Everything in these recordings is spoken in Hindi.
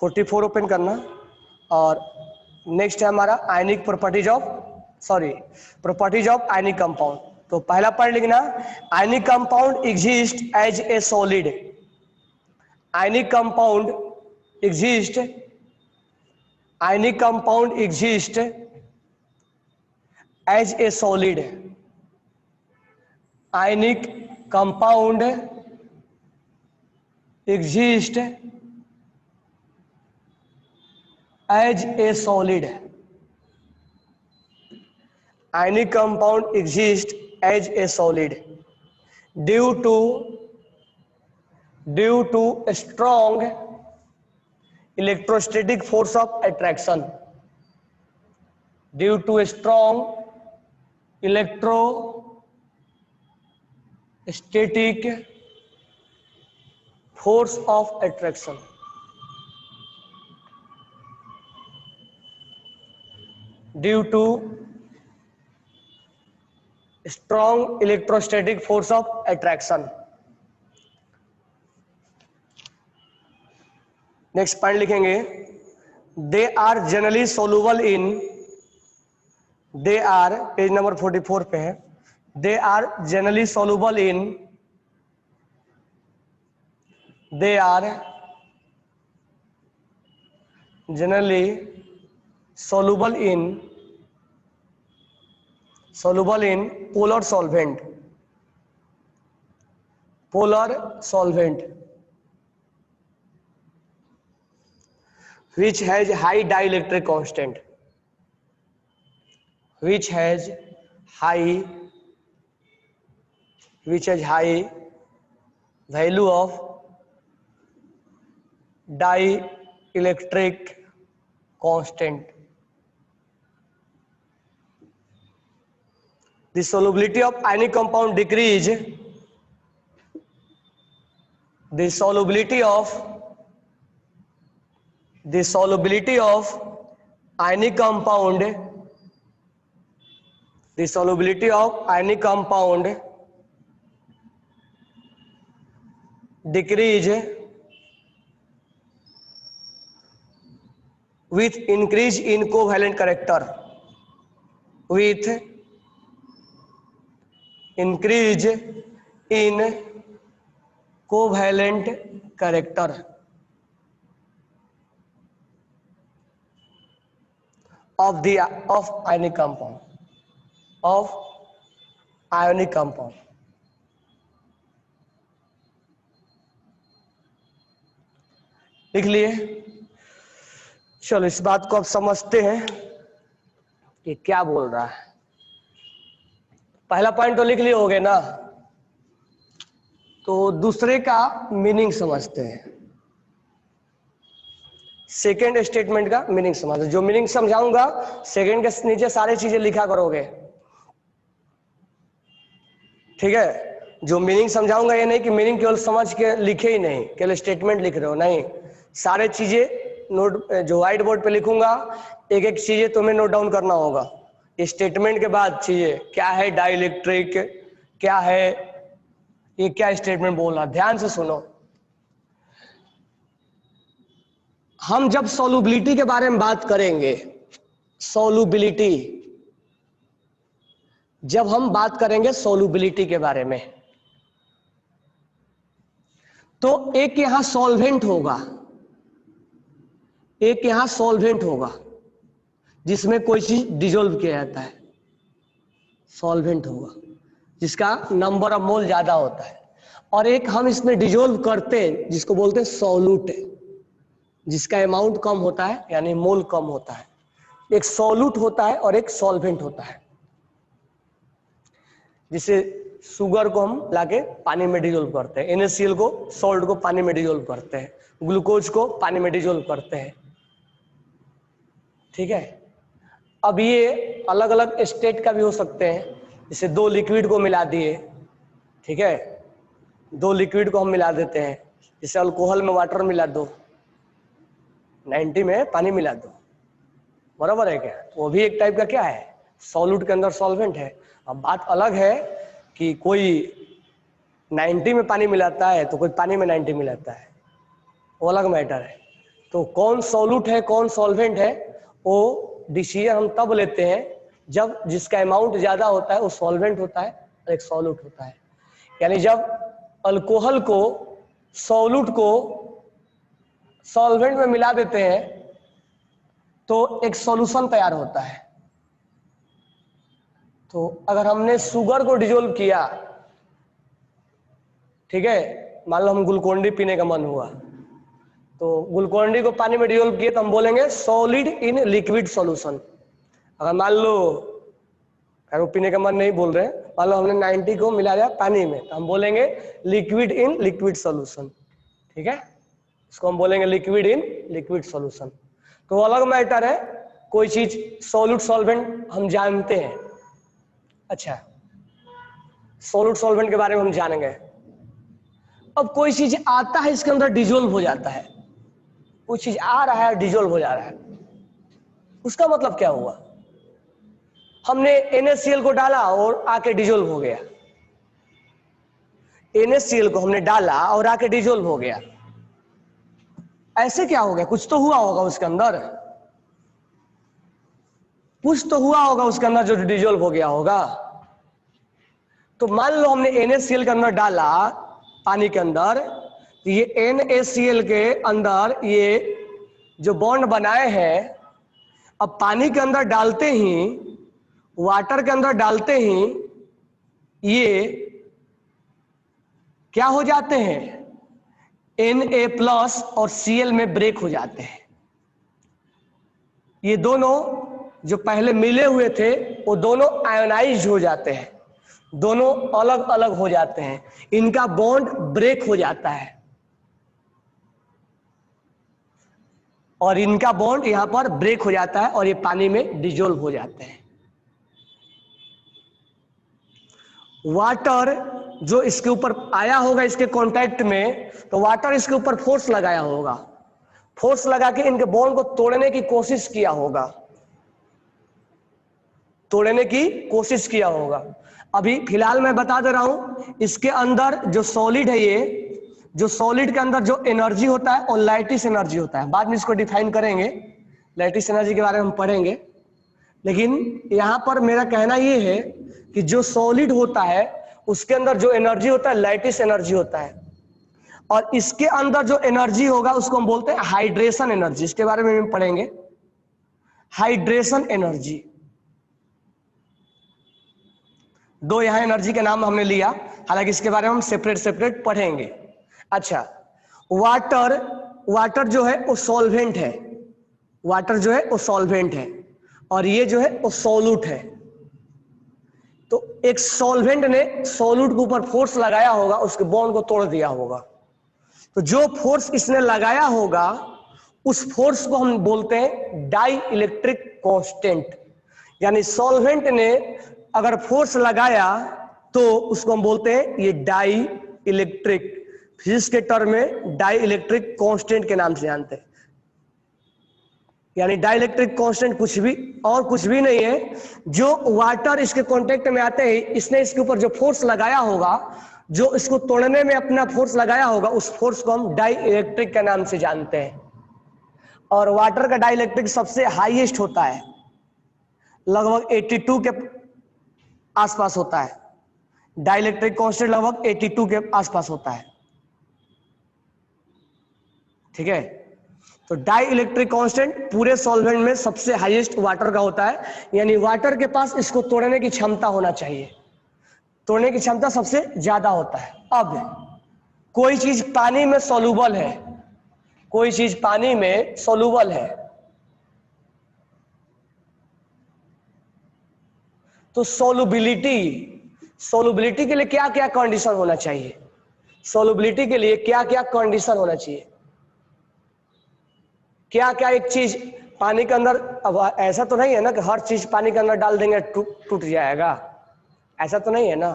44 ओपन करना। और नेक्स्ट है हमारा ionic properties of ionic compound. तो पहला पॉइंट लिखना, ionic compound exist as a solid. Ionic compound exist as a solid. Ionic compound exist as a solid. Ionic compound exists as a solid due to a strong electrostatic force of attraction. Due to a strong electrostatic force of attraction. Due to strong electrostatic force of attraction. Next point लिखेंगे, they are generally soluble in, they are page number 44 पे है, they are generally soluble in, they are generally soluble in polar solvent which has high dielectric constant, which has high value of dielectric constant. The solubility of ionic compound decrease. The solubility of ionic compound. The solubility of ionic compound decrease with increase in covalent character. With increase in covalent character of ionic compound. लिख लिए। चलो इस बात को अब समझते हैं कि क्या बोल रहा है। पहला पॉइंट तो लिख लिए होगे ना, तो दूसरे का मीनिंग समझते हैं। सेकेंड स्टेटमेंट का मीनिंग समझते, जो मीनिंग समझाऊंगा सेकेंड के नीचे सारी चीजें लिखा करोगे, ठीक है। जो मीनिंग समझाऊंगा ये नहीं कि मीनिंग केवल समझ के लिखे ही नहीं, केवल स्टेटमेंट लिख रहे हो, नहीं, सारे चीजें नोट, जो व्हाइट बोर्ड पे लिखूंगा एक एक चीजें तुम्हें नोट डाउन करना होगा। स्टेटमेंट के बाद चीजें क्या है, डाइलेक्ट्रिक क्या है, ये क्या स्टेटमेंट बोल रहा, ध्यान से सुनो। हम जब सॉल्युबिलिटी के बारे में बात करेंगे, सॉल्युबिलिटी, जब हम बात करेंगे सॉल्युबिलिटी के बारे में, तो एक यहां सॉल्वेंट होगा, एक यहां सॉल्वेंट होगा जिसमें कोई चीज डिजोल्व किया जाता है, सॉल्वेंट होगा जिसका नंबर ऑफ मोल ज्यादा होता है, और एक हम इसमें डिजोल्व करते हैं जिसको बोलते हैं सॉल्यूट, जिसका अमाउंट कम होता है यानी मोल कम होता है। एक सॉल्यूट होता है और एक सॉल्वेंट होता है। जिसे शुगर को हम लाके पानी में डिजोल्व करते हैं, NaCl को, सॉल्ट को पानी में डिजोल्व करते हैं, ग्लूकोज को पानी में डिजोल्व करते हैं, ठीक है। अब ये अलग अलग स्टेट का भी हो सकते हैं, जैसे दो लिक्विड को मिला दिए, ठीक है, दो लिक्विड को हम मिला देते हैं, जैसे अल्कोहल में वाटर मिला दो, 90 में पानी मिला दो, बराबर है क्या, वो भी एक टाइप का क्या है, सॉल्यूट के अंदर सॉल्वेंट है। अब बात अलग है कि कोई 90 में पानी मिलाता है तो कोई पानी में 90 मिलाता है, वो अलग मैटर है। तो कौन सॉल्यूट है कौन सॉल्वेंट है वो डिसीजन हम तब लेते हैं जब जिसका अमाउंट ज्यादा होता है वो सॉल्वेंट होता है और एक सॉल्यूट होता है। यानी जब अल्कोहल को सॉल्यूट को सॉल्वेंट में मिला देते हैं तो एक सॉल्यूशन तैयार होता है। तो अगर हमने शुगर को डिजोल्व किया, ठीक है, मान लो हम ग्लूकोन डी पीने का मन हुआ तो ग्लूकोन डी को पानी में डिजोल्व किए तो हम बोलेंगे सॉलिड इन लिक्विड सॉल्यूशन। अगर मान लो वो पीने का मन नहीं बोल रहे हैं, मान लो हमने 90 को मिला दिया पानी में तो हम बोलेंगे लिक्विड इन लिक्विड सॉल्यूशन। ठीक है, इसको हम बोलेंगे लिक्विड इन लिक्विड सॉल्यूशन। तो अलग मैटर है, कोई चीज सॉल्यूट सॉल्वेंट हम जानते हैं। अच्छा, सॉल्यूट सॉल्वेंट के बारे में हम जानेंगे। अब कोई चीज आता है इसके अंदर डिजोल्व हो जाता है, कोई चीज आ रहा है डिजोल्व हो जा रहा है, उसका मतलब क्या हुआ? हमने NaCl को डाला और आके डिजोल्व हो गया। NaCl को हमने डाला और आके डिजोल्व हो गया, ऐसे क्या हो गया? कुछ तो हुआ होगा उसके अंदर, कुछ तो हुआ होगा उसके अंदर जो डिजोल्व हो गया होगा। तो मान लो हमने NaCl के अंदर डाला पानी के अंदर, ये NaCl के अंदर ये जो बॉन्ड बनाए हैं, अब पानी के अंदर डालते ही, वाटर के अंदर डालते ही ये क्या हो जाते हैं? Na+ और Cl में ब्रेक हो जाते हैं। ये दोनों जो पहले मिले हुए थे वो दोनों आयोनाइज हो जाते हैं, दोनों अलग अलग हो जाते हैं, इनका बॉन्ड ब्रेक हो जाता है और इनका बॉन्ड यहां पर ब्रेक हो जाता है और ये पानी में डिजोल्व हो जाते हैं। वाटर जो इसके ऊपर आया होगा इसके कांटेक्ट में, तो वाटर इसके ऊपर फोर्स लगाया होगा, फोर्स लगा के इनके बॉन्ड को तोड़ने की कोशिश किया होगा, तोड़ने की कोशिश किया होगा। अभी फिलहाल मैं बता दे रहा हूं, इसके अंदर जो सॉलिड है, ये जो सॉलिड के अंदर जो एनर्जी होता है और लैटिस एनर्जी होता है, बाद में इसको डिफाइन करेंगे, लैटिस एनर्जी के बारे में हम पढ़ेंगे। लेकिन यहां पर मेरा कहना ये है कि जो सॉलिड होता है उसके अंदर जो एनर्जी होता है लैटिस एनर्जी होता है, और इसके अंदर जो एनर्जी होगा उसको हम बोलते हैं हाइड्रेशन एनर्जी। इसके बारे में हम पढ़ेंगे, हाइड्रेशन एनर्जी। दो यहां एनर्जी के नाम हमने लिया, हालांकि इसके बारे में हम सेपरेट सेपरेट पढ़ेंगे। अच्छा, वाटर जो है वो सॉल्वेंट है, वाटर जो है वो सॉल्वेंट है और ये जो है वो सॉल्यूट है। तो एक सॉल्वेंट ने सॉल्यूट के ऊपर फोर्स लगाया होगा, उसके बॉन्ड को तोड़ दिया होगा। तो जो फोर्स इसने लगाया होगा उस फोर्स को हम बोलते हैं डाई इलेक्ट्रिक कांस्टेंट। यानी सॉल्वेंट ने अगर फोर्स लगाया तो उसको हम बोलते हैं ये डाई इलेक्ट्रिक, फिजिक्स के टर्म में डाई इलेक्ट्रिक कांस्टेंट के नाम से जानते हैं। यानी डाई इलेक्ट्रिक कांस्टेंट कुछ भी और कुछ भी नहीं है, जो वाटर इसके कांटेक्ट में आते ही इसने इसके ऊपर जो फोर्स लगाया होगा, जो इसको तोड़ने में अपना फोर्स लगाया होगा, उस फोर्स को हम डाई इलेक्ट्रिक के नाम से जानते हैं। और वाटर का डाई इलेक्ट्रिक सबसे हाईएस्ट होता है, लगभग 82 के आसपास होता है। डाई इलेक्ट्रिक कांस्टेंट लगभग 82 के आसपास होता है। ठीक है, तो डाई इलेक्ट्रिक कांस्टेंट पूरे सॉल्वेंट में सबसे हाईएस्ट वाटर का होता है। यानी वाटर के पास इसको तोड़ने की क्षमता होना चाहिए, तोड़ने की क्षमता सबसे ज्यादा होता है। अब कोई चीज पानी में सॉल्युबल है, कोई चीज पानी में सॉल्युबल है, तो सॉल्युबिलिटी के लिए क्या क्या कंडीशन होना चाहिए? सॉल्युबिलिटी के लिए क्या क्या कंडीशन होना चाहिए? क्या क्या एक चीज पानी के अंदर, अब ऐसा तो नहीं है ना कि हर चीज पानी के अंदर डाल देंगे टूट जाएगा, ऐसा तो नहीं है ना।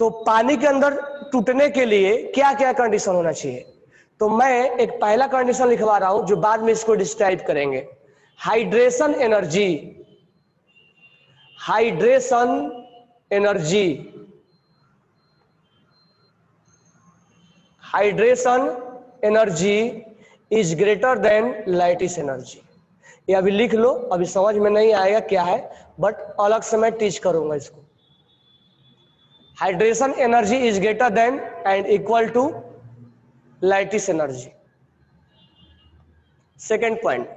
तो पानी के अंदर टूटने के लिए क्या क्या कंडीशन होना चाहिए? तो मैं एक पहला कंडीशन लिखवा रहा हूं जो बाद में इसको डिस्क्राइब करेंगे। Hydration energy, hydration energy, hydration energy is greater than lattice energy. ये अभी लिख लो, अभी समझ में नहीं आएगा क्या है, बट अलग से मैं टीच करूंगा इसको। Hydration energy is greater than and equal to lattice energy. Second point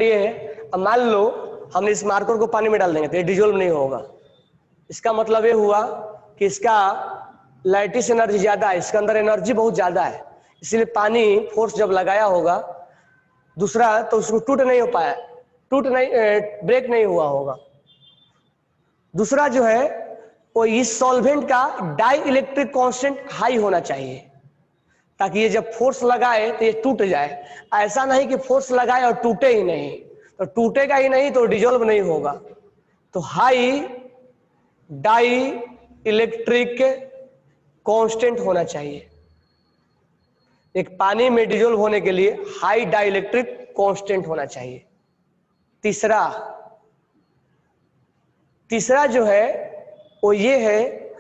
ये है, अब मान लो हमने इस मार्कर को पानी में डाल देंगे तो ये डिजोल्व नहीं होगा। इसका मतलब ये हुआ कि इसका लाइटिस एनर्जी ज्यादा है, इसके अंदर एनर्जी बहुत ज्यादा है, इसलिए पानी फोर्स जब लगाया होगा दूसरा तो उसको टूट नहीं हो पाया, ब्रेक नहीं हुआ होगा। दूसरा जो है वो इस सॉल्वेंट का डाई इलेक्ट्रिक कांस्टेंट हाई होना चाहिए, ताकि ये जब फोर्स लगाए तो ये टूट जाए। ऐसा नहीं कि फोर्स लगाए और टूटे ही नहीं, तो टूटेगा ही नहीं तो डिजोल्व नहीं होगा। तो हाई डाई इलेक्ट्रिक कांस्टेंट होना चाहिए। एक पानी में डिजोल्व होने के लिए हाई डाई इलेक्ट्रिक कांस्टेंट होना चाहिए। तीसरा जो है वो ये है,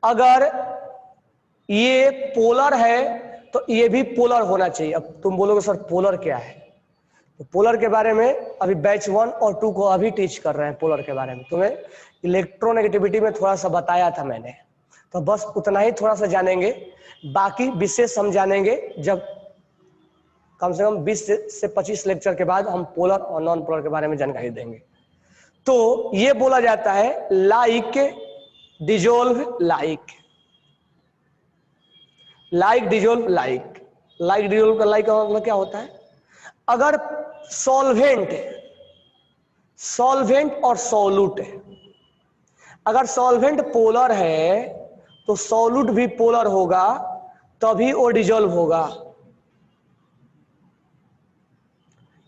अगर ये पोलर है तो ये भी पोलर होना चाहिए। अब तुम बोलोगे सर पोलर क्या है, तो पोलर के बारे में अभी बैच 1 और 2 को अभी टीच कर रहे हैं। पोलर के बारे में तुम्हें इलेक्ट्रोनेगेटिविटी में थोड़ा सा बताया था मैंने, तो बस उतना ही थोड़ा सा जानेंगे, बाकी विशेष हम जानेंगे जब कम से कम 20 से 25 लेक्चर के बाद हम पोलर और नॉन पोलर के बारे में जानकारी देंगे। तो ये बोला जाता है like dissolve like, dissolve like dissolve का लाइक का मतलब क्या होता है, अगर सॉल्वेंट और सॉल्यूट है, अगर सॉल्वेंट पोलर है तो सॉल्यूट भी पोलर होगा, तभी वो डिजोल्व होगा।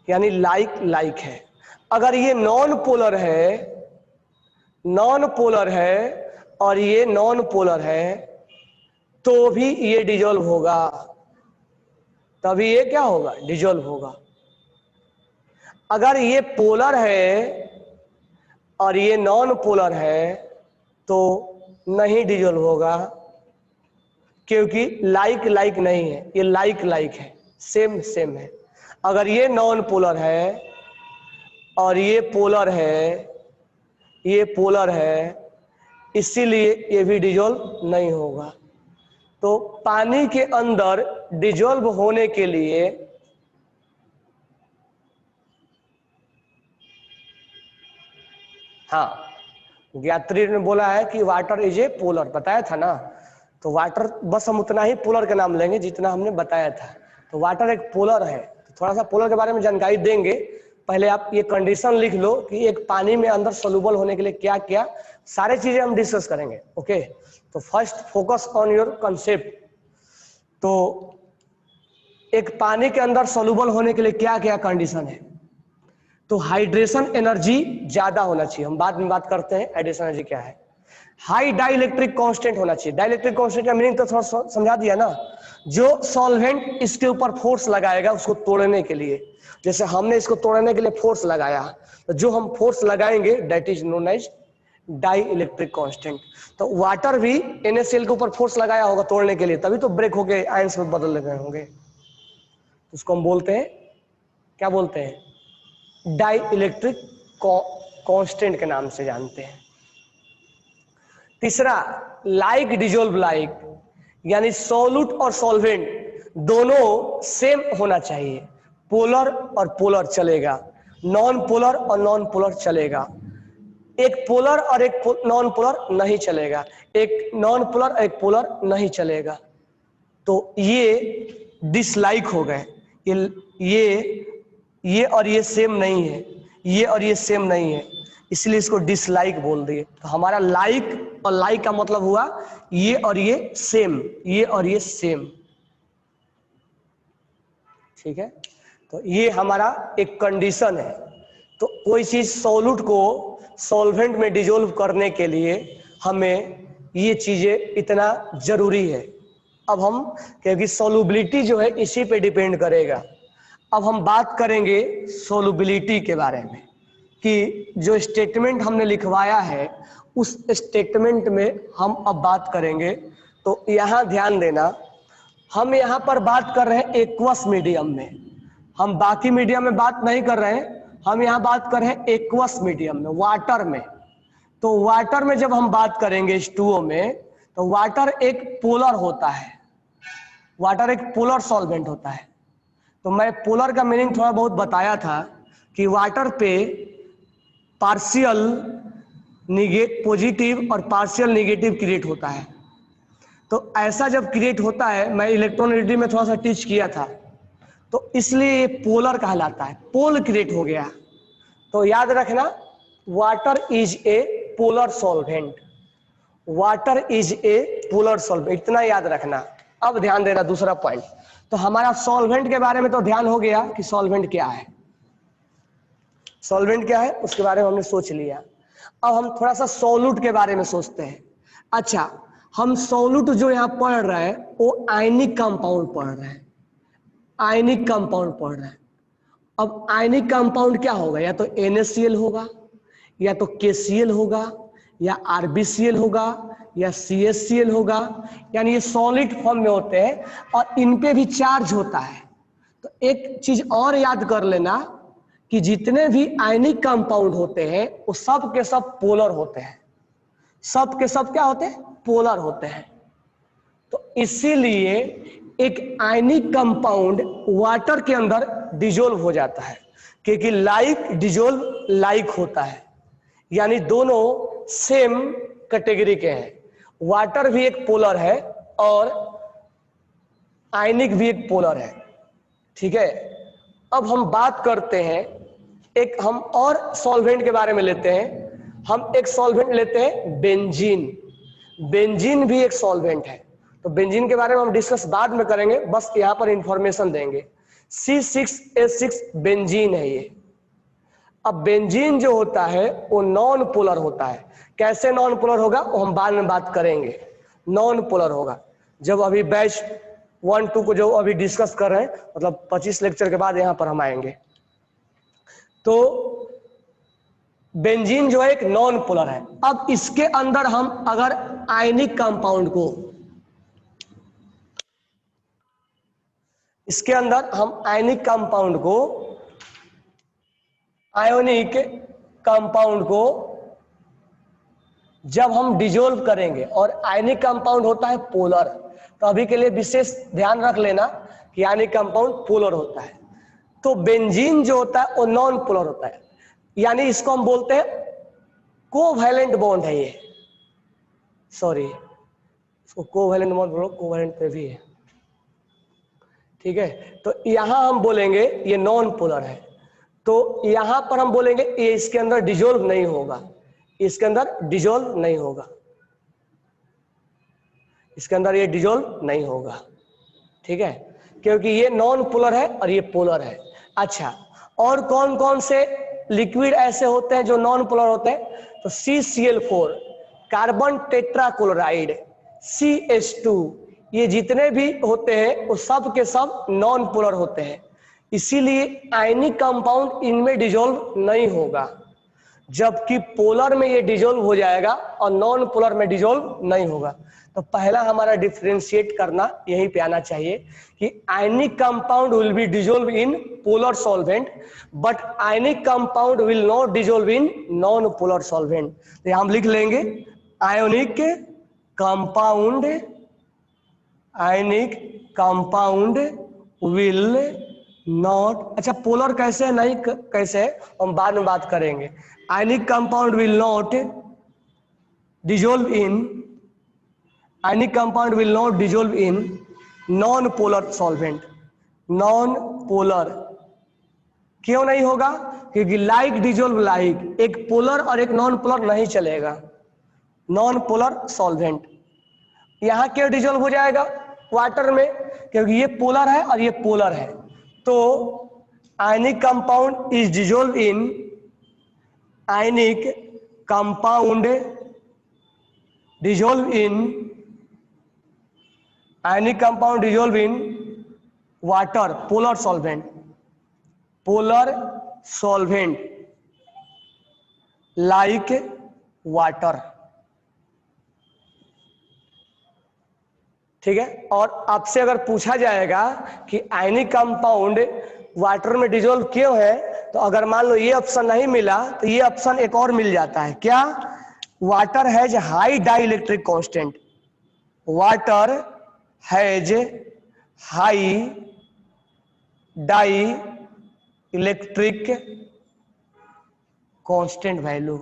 यानी लाइक है। अगर ये नॉन पोलर है और ये नॉन पोलर है तो भी ये डिजोल्व होगा, तभी ये क्या होगा, डिजोल्व होगा। अगर ये पोलर है और ये नॉन पोलर है तो नहीं डिजोल्व होगा, क्योंकि लाइक नहीं है, ये लाइक है, सेम है। अगर ये नॉन पोलर है और ये पोलर है, इसीलिए ये भी डिजोल्व नहीं होगा। तो पानी के अंदर डिजोल्व होने के लिए हाँ, ज्ञात्री ने बोला है कि वाटर इज ए पोलर, बताया था ना। तो वाटर बस हम उतना ही पोलर का नाम लेंगे जितना हमने बताया था। तो वाटर एक पोलर है, तो थोड़ा सा पोलर के बारे में जानकारी देंगे। पहले आप ये कंडीशन लिख लो कि एक पानी में अंदर सोल्यूबल होने के लिए क्या क्या सारे चीजें हम डिस्कस करेंगे। ओके, तो first focus on your concept. तो एक पानी के अंदर सोल्यूबल होने के लिए क्या क्या कंडीशन है, तो हाइड्रेशन एनर्जी ज्यादा होना चाहिए। हम बाद में बात करते हैं हाइड्रेशन एनर्जी क्या है। हाई डाई इलेक्ट्रिक कांस्टेंट होना चाहिए। डाई इलेक्ट्रिक कांस्टेंट का मीनिंग तो थोड़ा समझा दिया ना, जो सॉल्वेंट इसके ऊपर फोर्स लगाएगा उसको तोड़ने के लिए, जैसे हमने इसको तोड़ने के लिए फोर्स लगाया, तो जो हम फोर्स लगाएंगे that is known as dielectric constant. तो वाटर भी NaCl के ऊपर फोर्स लगाया होगा तोड़ने के लिए, तभी तो ब्रेक होके आयंस में बदल गए होंगे। उसको हम बोलते हैं, क्या बोलते हैं, डाई इलेक्ट्रिक कांस्टेंट के नाम से जानते हैं। तीसरा, लाइक डिजोल्व लाइक, यानी सॉल्यूट और सॉल्वेंट दोनों सेम होना चाहिए। पोलर और पोलर चलेगा, नॉन पोलर और नॉन पोलर चलेगा, एक पोलर और एक नॉन पोलर नहीं चलेगा, एक नॉन पोलर एक पोलर नहीं चलेगा। तो ये डिसलाइक हो गए, ये और ये सेम नहीं है, ये और ये सेम नहीं है, इसलिए इसको डिसलाइक बोल दिए। तो हमारा लाइक और लाइक का मतलब हुआ ये और ये सेम, ये और ये सेम। ठीक है, तो ये हमारा एक कंडीशन है। तो कोई चीज सॉल्यूट को सॉल्वेंट में डिजोल्व करने के लिए हमें ये चीजें इतना जरूरी है। अब हम, क्योंकि सॉल्युबिलिटी जो है इसी पे डिपेंड करेगा। अब हम बात करेंगे सॉल्युबिलिटी के बारे में, कि जो स्टेटमेंट हमने लिखवाया है उस स्टेटमेंट में हम अब बात करेंगे। तो यहां ध्यान देना, हम यहाँ पर बात कर रहे हैं एक्वस मीडियम में, हम बाकी मीडियम में बात नहीं कर रहे हैं, हम यहाँ बात कर रहे हैं एक्वस मीडियम में, वाटर में। तो वाटर में जब हम बात करेंगे H2O में, तो वाटर एक पोलर होता है, वाटर एक पोलर सॉल्वेंट होता है। तो मैं पोलर का मीनिंग थोड़ा बहुत बताया था कि वाटर पे पार्शियल पॉजिटिव और पार्शियल नेगेटिव क्रिएट होता है। तो ऐसा जब क्रिएट होता है, मैं इलेक्ट्रोनेगेटिव में थोड़ा सा टीच किया था, तो इसलिए ये पोलर कहलाता है, पोल क्रिएट हो गया। तो याद रखना, water is a polar solvent, water is a polar solvent, इतना याद रखना। अब ध्यान देना दूसरा पॉइंट। तो हमारा सॉल्वेंट के बारे में तो ध्यान हो गया कि सॉल्वेंट क्या है, सॉल्वेंट क्या है उसके बारे में हमने सोच लिया। अब हम थोड़ा सा सॉल्यूट के बारे में सोचते हैं। अच्छा, हम सॉल्यूट जो यहाँ पढ़ रहे हैं वो आयनिक कंपाउंड पढ़ रहे हैं, आयनिक कंपाउंड पढ़ रहे हैं। अब आयनिक कंपाउंड क्या होगा, या तो NaCl होगा, या तो KCl होगा, या RbCl होगा, या CaCl होगा, यानी ये सॉलिड फॉर्म में होते हैं और इन पे भी चार्ज होता है। तो एक चीज और याद कर लेना कि जितने भी आयनिक कंपाउंड होते हैं वो सब के सब पोलर होते हैं, सब के सब क्या होते हैं, पोलर होते हैं। तो इसीलिए एक आयनिक कंपाउंड वाटर के अंदर डिजोल्व हो जाता है, क्योंकि लाइक डिजोल्व लाइक होता है, यानी दोनों सेम कैटेगरी के हैं। वाटर भी एक पोलर है और आयनिक भी एक पोलर है, ठीक है। अब हम बात करते हैं, एक हम और सॉल्वेंट के बारे में लेते हैं। हम एक सॉल्वेंट लेते हैं बेंजीन, बेंजीन भी एक सॉल्वेंट है। तो बेंजीन के बारे में हम डिस्कस बाद में करेंगे, बस यहाँ पर इंफॉर्मेशन देंगे। C6H6 बेंजीन है ये। अब बेंजीन जो होता है वो नॉन पोलर होता है। कैसे नॉन पोलर होगा वो हम बाद में बात करेंगे। नॉन पोलर होगा जब अभी बैच 1-2 को जो अभी डिस्कस कर रहे हैं, मतलब 25 लेक्चर के बाद यहाँ पर हम आएंगे। तो बेंजीन जो है एक नॉन पोलर है। अब इसके अंदर हम अगर आयनिक कंपाउंड को, इसके अंदर हम आयनिक कंपाउंड को, आयोनिक कंपाउंड को जब हम डिजोल्व करेंगे, और आयनिक कंपाउंड होता है पोलर, तो अभी के लिए विशेष ध्यान रख लेना कि आयनिक कंपाउंड पोलर होता है। तो बेंजीन जो होता है वो नॉन पोलर होता है, यानी इसको हम बोलते हैं कोवैलेंट बॉन्ड है ये, सॉरी इसको कोवैलेंट बॉन्ड बोलो, कोवैलेंट पे भी है, ठीक है। तो यहां हम बोलेंगे ये नॉन पोलर है, तो यहां पर हम बोलेंगे ये इसके अंदर डिजोल्व नहीं होगा, इसके अंदर डिजोल्व नहीं होगा, इसके अंदर ये डिजोल्व नहीं होगा, ठीक है, क्योंकि ये नॉन पोलर है और ये पोलर है। अच्छा, और कौन कौन से लिक्विड ऐसे होते हैं जो नॉन पोलर होते हैं, तो CCl4, कार्बन टेट्राक्लोराइड, CH2, ये जितने भी होते हैं वो सब के सब नॉन पोलर होते हैं। इसीलिए आयनिक कंपाउंड इनमें डिजोल्व नहीं होगा, जबकि पोलर में ये डिजोल्व हो जाएगा और नॉन पोलर में डिजोल्व नहीं होगा। तो पहला हमारा डिफरेंशिएट करना यहीं पे आना चाहिए कि ionic compound will be dissolve in polar solvent, but ionic compound will not dissolve in non polar solvent. तो हम लिख लेंगे ionic compound, ionic compound will not, अच्छा पोलर कैसे है नहीं कैसे है हम बाद में बात करेंगे। Ionic compound will not dissolve in, ionic compound will not dissolve in non polar solvent. Non polar क्यों नहीं होगा, क्योंकि लाइक डिजोल्व लाइक, एक पोलर और एक नॉन पोलर नहीं चलेगा, नॉन पोलर सॉल्वेंट। यहां क्यों डिजोल्व हो जाएगा वाटर में, क्योंकि ये पोलर है और ये पोलर है। तो ionic compound is dissolve in, ionic compound dissolve in, ionic compound dissolve in water, polar solvent, polar solvent like water. ठीक है। और आपसे अगर पूछा जाएगा कि आयनिक कंपाउंड वाटर में डिजोल्व क्यों है, तो अगर मान लो ये ऑप्शन नहीं मिला तो ये ऑप्शन एक और मिल जाता है, क्या? Water has high dielectric constant, water has high dielectric constant value,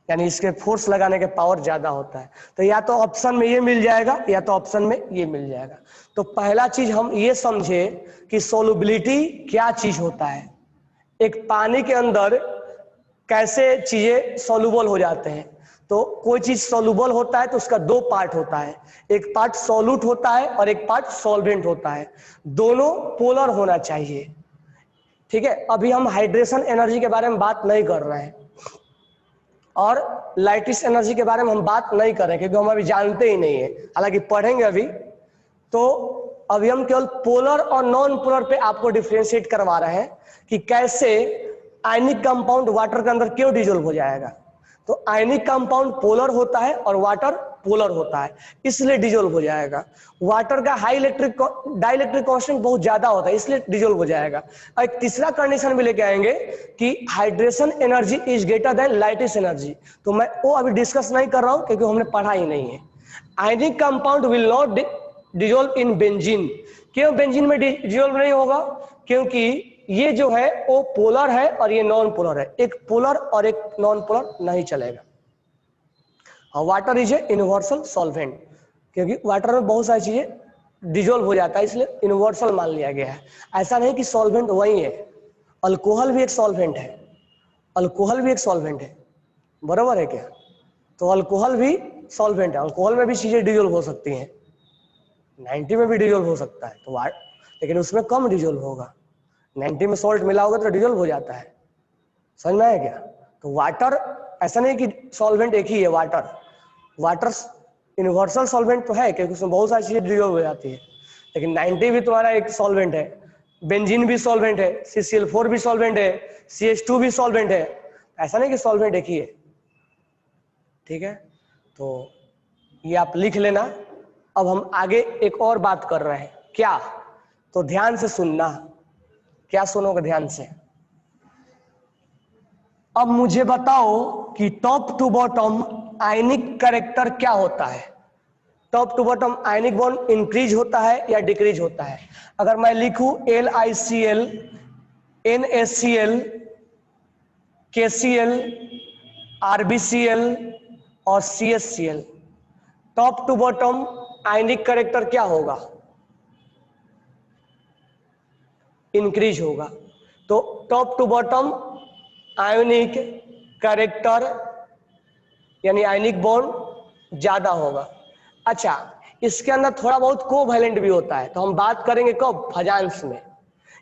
यानी इसके फोर्स लगाने के पावर ज्यादा होता है। तो या तो ऑप्शन में ये मिल जाएगा या तो ऑप्शन में ये मिल जाएगा। तो पहला चीज हम ये समझे कि सोलुबिलिटी क्या चीज होता है, एक पानी के अंदर कैसे चीजें सोलुबल हो जाते हैं। तो कोई चीज सोलुबल होता है तो उसका दो पार्ट होता है, एक पार्ट सोलूट होता है और एक पार्ट सॉल्वेंट होता है, दोनों पोलर होना चाहिए। ठीक है, अभी हम हाइड्रेशन एनर्जी के बारे में बात नहीं कर रहे हैं और लाइटिस एनर्जी के बारे में हम बात नहीं कर रहे हैं क्योंकि हम अभी जानते ही नहीं है, हालांकि पढ़ेंगे अभी। तो अभी हम केवल पोलर और नॉन पोलर पे आपको डिफरेंशिएट करवा रहे हैं कि कैसे आयनिक कंपाउंड वाटर के अंदर क्यों डिजोल्व हो जाएगा। तो आयनिक कंपाउंड पोलर होता है और वाटर पोलर होता है, इसलिए डिजोल्व हो जाएगा। वाटर का हाई इलेक्ट्रिक डाइलेक्ट्रिक कांस्टेंट बहुत ज्यादा होता है, इसलिए डिजोल्व हो जाएगा। और एक तीसरा कंडीशन भी लेके आएंगे कि hydration energy is greater than lattice energy. तो मैं वो अभी डिस्कस नहीं कर रहा हूं क्योंकि हमने पढ़ा ही नहीं है। Ionic compound will not dissolve in benzene. क्यों बेंजीन में डिजोल्व नहीं होगा? क्योंकि ये जो है वो पोलर है और ये नॉन पोलर है, एक पोलर और एक नॉन पोलर नहीं चलेगा। Water is a universal solvent, क्योंकि वाटर में बहुत सारी चीजें डिजोल्व हो जाता है, इसलिए यूनिवर्सल मान लिया गया है। ऐसा नहीं कि सॉल्वेंट वही है, अल्कोहल भी एक सॉल्वेंट है, अल्कोहल भी एक सॉल्वेंट है, बराबर है क्या? तो अल्कोहल भी सॉल्वेंट है, अल्कोहल में भी चीजें डिजोल्व हो सकती हैं, 90 में भी डिजोल्व हो सकता है, तो लेकिन उसमें कम डिजोल्व होगा। 90 में सॉल्ट मिला होगा तो डिजोल्व हो जाता है, समझ में आया क्या? तो वाटर ऐसा नहीं कि सॉल्वेंट एक ही है, वाटर यूनिवर्सल सॉल्वेंट तो है क्योंकि उसमें बहुत सारी चीजें डिजोल्व हो जाती है, लेकिन 90 भी तुम्हारा एक सॉल्वेंट है, बेंजीन भी सॉल्वेंट है, CCl4 भी सॉल्वेंट है, CH2 भी सॉल्वेंट है, ऐसा नहीं कि सॉल्वेंट एक ही है। ठीक है, तो ये आप लिख लेना। अब हम आगे एक और बात कर रहे हैं, क्या? तो ध्यान से सुनना, क्या सुनोगे ध्यान से? अब मुझे बताओ कि top to bottom ionic character क्या होता है। Top to bottom ionic bond increase होता है या डिक्रीज होता है? अगर मैं लिखूं LiCl, NaCl, KCl, RbCl और CHCl, top to bottom ionic character क्या होगा? इंक्रीज होगा। तो top to bottom ionic character यानी आयनिक बॉन्ड ज्यादा होगा। अच्छा, इसके अंदर थोड़ा बहुत कोवैलेंट भी होता है, तो हम बात करेंगे कब? फजांस में।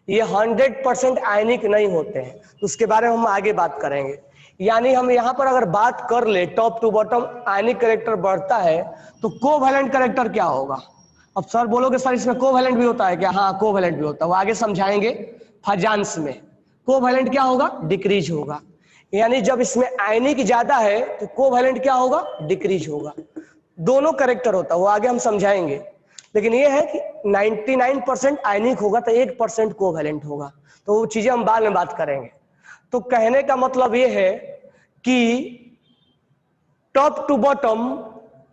ये 100% आयनिक नहीं होते हैं, तो उसके बारे में हम आगे बात करेंगे। यानी हम यहाँ पर अगर बात कर ले top to bottom ionic character बढ़ता है तो कोवैलेंट कैरेक्टर क्या होगा? अब सर बोलोगे सर इसमें कोवैलेंट भी होता है क्या? हाँ, कोवैलेंट भी होता है, वो आगे समझाएंगे। फजांस में कोवैलेंट क्या होगा? डिक्रीज होगा। यानी जब इसमें आयनिक ज्यादा है तो कोवैलेंट क्या होगा? डिक्रीज होगा। दोनों कैरेक्टर होता है, वो आगे हम समझाएंगे। लेकिन ये है कि 99% आयनिक होगा तो 1% कोवैलेंट होगा, तो वो चीजें हम बाद में बात करेंगे। तो कहने का मतलब ये है कि top to bottom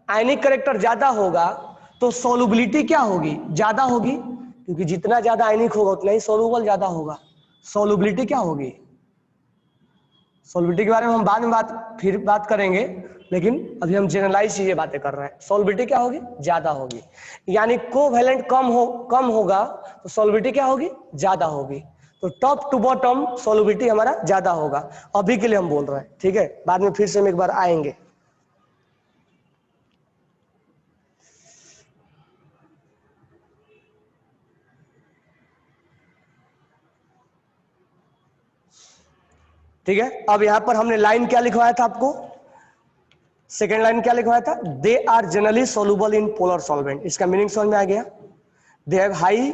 ionic character ज्यादा होगा तो सोलुबिलिटी क्या होगी? ज्यादा होगी, क्योंकि जितना ज्यादा आयनिक होगा उतना ही सोलुबल ज्यादा होगा। सोलुबिलिटी क्या होगी? सोलबिलिटी के बारे में हम बाद में फिर बात करेंगे, लेकिन अभी हम जनरलाइज चीजें बातें कर रहे हैं। सोलबिलिटी क्या होगी? ज्यादा होगी। यानी कोवैलेंट कम होगा तो सोलबिलिटी क्या होगी? ज्यादा होगी। तो टॉप टू बॉटम सोलबिलिटी हमारा ज्यादा होगा, अभी के लिए हम बोल रहे हैं। ठीक है, बाद में फिर से हम एक बार आएंगे। ठीक है, अब यहां पर हमने लाइन क्या लिखवाया था आपको? सेकेंड लाइन क्या लिखवाया था? They are generally soluble in polar solvent. इसका मीनिंग समझ में आ गया? They have high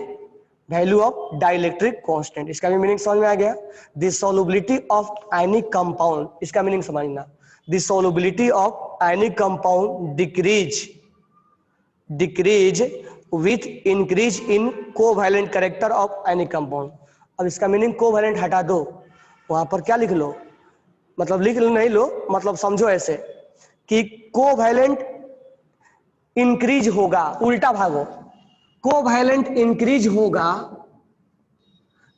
value of dielectric constant, इसका भी मीनिंग समझ में आ गया? The solubility of ionic compound, इसका मीनिंग समझना। The solubility of ionic compound decrease decrease with increase in covalent character of any compound. अब इसका मीनिंग कोवैलेंट हटा दो, वहां पर क्या लिख लो, मतलब लिख लो नहीं लो, मतलब समझो ऐसे कि कोवैलेंट इंक्रीज होगा, उल्टा भागो, कोवैलेंट इंक्रीज होगा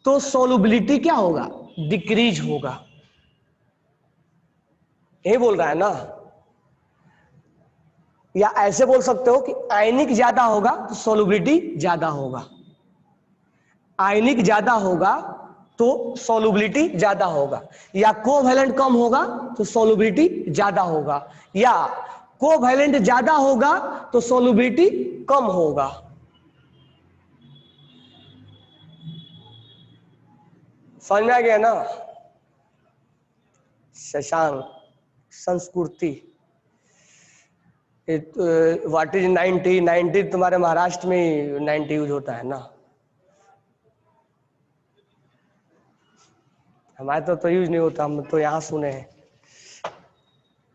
तो सोलुबिलिटी क्या होगा, डिक्रीज होगा, यही बोल रहा है ना। या ऐसे बोल सकते हो कि आयनिक ज्यादा होगा तो सोलुबिलिटी ज्यादा होगा, आयनिक ज्यादा होगा तो सोलुबिलिटी ज्यादा होगा, या कोवैलेंट कम होगा तो सोलुबिलिटी ज्यादा होगा, या कोवैलेंट ज्यादा होगा तो सोलुबिलिटी कम होगा। समझ में आ गया ना। शशांक संस्कृति व्हाट इज 90, 90 तुम्हारे महाराष्ट्र में 90 यूज होता है ना, हमारे तो यूज नहीं होता, हम तो यहाँ सुने हैं,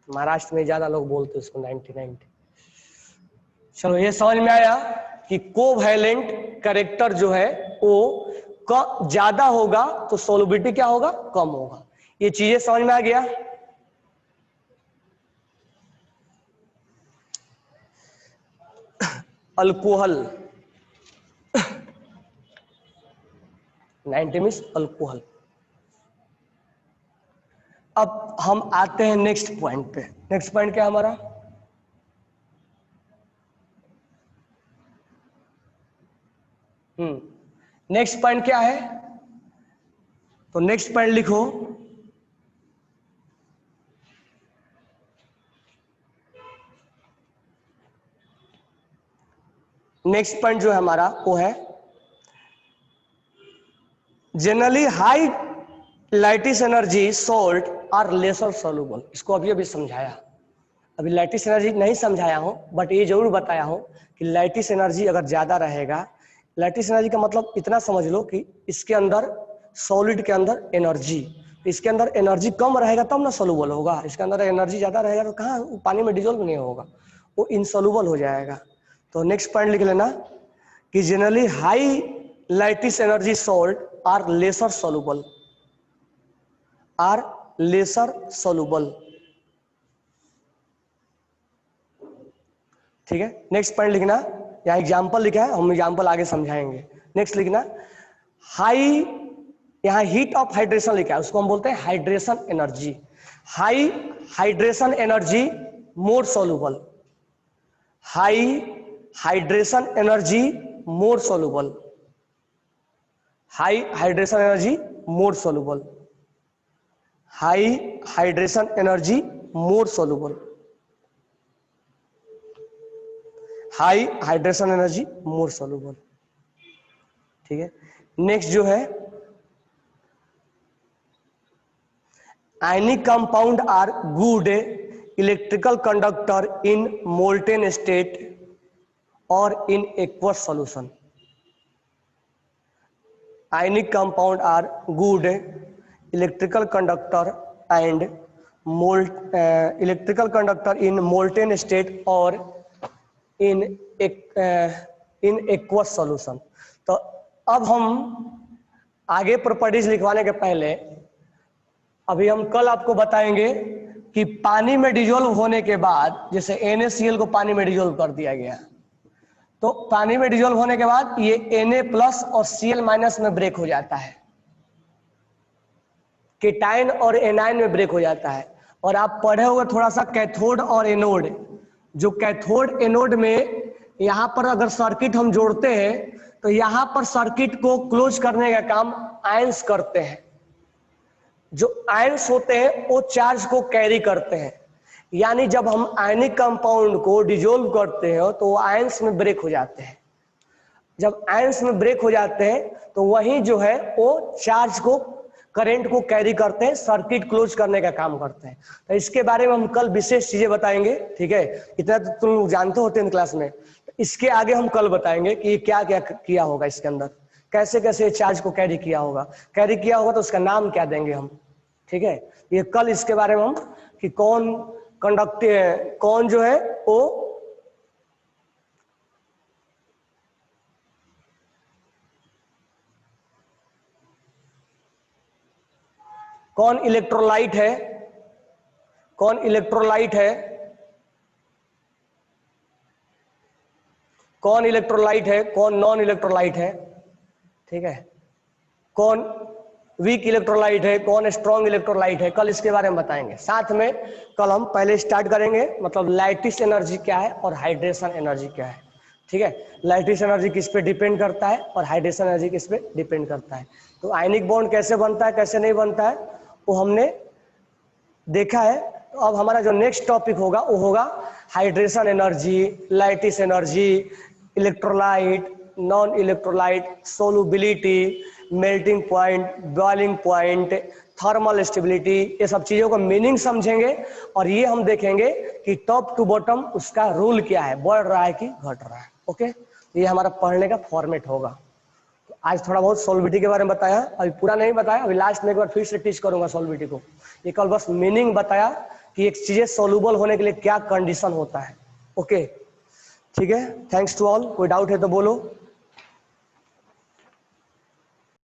महाराष्ट्र में ज्यादा लोग बोलते हैं उसको 90। चलो ये समझ में आया कि कोवैलेंट कैरेक्टर जो है वो ज्यादा होगा तो सोलुबिलिटी क्या होगा, कम होगा। ये चीजें समझ में आ गया। Alcohol 90 means alcohol. अब हम आते हैं नेक्स्ट पॉइंट पे। नेक्स्ट पॉइंट क्या है हमारा, नेक्स्ट पॉइंट क्या है, तो नेक्स्ट पॉइंट लिखो नेक्स्ट पॉइंट जो है हमारा वो है generally high lattice energy salt are lesser soluble. इसको अभी अभी समझाया, अभी लैटिस एनर्जी नहीं समझाया हूं, बट ये जरूर बताया हूं कि लैटिस एनर्जी अगर ज्यादा रहेगा, लैटिस एनर्जी का मतलब इतना समझ लो कि इसके अंदर सॉलिड के अंदर एनर्जी, इसके अंदर एनर्जी कम रहेगा तब ना सॉल्युबल होगा, इसके अंदर एनर्जी ज्यादा रहेगा तो कहाँ पानी में डिजोल्व नहीं होगा, वो इनसॉल्युबल हो जाएगा। तो नेक्स्ट पॉइंट लिख लेना कि generally high lattice energy salt are lesser soluble, are lesser soluble. ठीक है, नेक्स्ट पॉइंट लिखना, यहाँ एग्जाम्पल लिखा है, हम एग्जाम्पल आगे समझाएंगे। नेक्स्ट लिखना हाई, यहाँ हीट ऑफ हाइड्रेशन लिखा है, उसको हम बोलते हैं hydration energy. High hydration energy more soluble, high hydration energy more soluble, high hydration energy more soluble, high hydration energy more soluble, high hydration energy more soluble. ठीक है, नेक्स्ट जो है ionic compound are good electrical conductor in molten state और in aqueous solution. Ionic compound are good electrical conductor and electrical conductor in molten state और इन एक्वस सॉल्यूशन। तो अब हम आगे प्रॉपर्टीज लिखवाने के पहले अभी हम कल आपको बताएंगे कि पानी में डिजोल्व होने के बाद, जैसे NaCl को पानी में डिजोल्व कर दिया गया, तो पानी में डिजोल्व होने के बाद ये Na+ और Cl- में ब्रेक हो जाता है, केटाइन और एनाइन में ब्रेक हो जाता है। और आप पढ़े हुए थोड़ा सा कैथोड और एनोड, जो कैथोड एनोड में यहाँ पर अगर सर्किट हम जोड़ते हैं तो यहाँ पर सर्किट को क्लोज करने का काम आयंस करते हैं। जो आयंस होते हैं वो चार्ज को कैरी करते हैं, यानी जब हम आयनिक कंपाउंड को डिजोल्व करते हैं तो वो आयंस में ब्रेक हो जाते हैं। जब आयंस में ब्रेक हो जाते हैं तो वही जो है वो चार्ज को, करंट को कैरी करते हैं, सर्किट क्लोज करने का काम करते हैं। तो इसके बारे में हम कल विशेष चीजें बताएंगे। ठीक है, इतना तो तुम लोग जानते होते हैं क्लास में, इसके आगे हम कल बताएंगे कि क्या क्या किया होगा इसके अंदर, कैसे कैसे चार्ज को कैरी किया होगा, कैरी किया होगा तो उसका नाम क्या देंगे हम। ठीक है, ये कल इसके बारे में हम कि कौन कंडक्ट, कौन जो है वो कौन इलेक्ट्रोलाइट है, कौन इलेक्ट्रोलाइट है, कौन इलेक्ट्रोलाइट है, कौन नॉन इलेक्ट्रोलाइट है, ठीक है, कौन वीक इलेक्ट्रोलाइट है, कौन स्ट्रॉन्ग इलेक्ट्रोलाइट है, कल इसके बारे में बताएंगे। साथ में कल हम पहले स्टार्ट करेंगे मतलब लैटिस एनर्जी क्या है और हाइड्रेशन एनर्जी क्या है, ठीक है। लैटिस एनर्जी किस पे डिपेंड करता है और हाइड्रेशन एनर्जी किस पे डिपेंड करता है। तो आयनिक बॉन्ड कैसे बनता है कैसे नहीं बनता है वो हमने देखा है। तो अब हमारा जो नेक्स्ट टॉपिक होगा वो होगा hydration energy, lattice energy, electrolyte, non electrolyte, solubility, melting point, boiling point, thermal stability, ये सब चीजों का मीनिंग समझेंगे और ये हम देखेंगे कि टॉप टू बॉटम उसका रूल क्या है, बढ़ रहा है कि घट रहा है। ओके, ये हमारा पढ़ने का फॉर्मेट होगा। तो आज थोड़ा बहुत सोलबिलिटी के बारे में बताया, अभी पूरा नहीं बताया, अभी लास्ट में एक बार फिर से टीच करूंगा सोलबिलिटी को। ये कल बस मीनिंग बताया कि एक चीजें सोल्यूबल होने के लिए क्या कंडीशन होता है। ओके, ठीक है, थैंक्स टू ऑल। कोई डाउट है तो बोलो।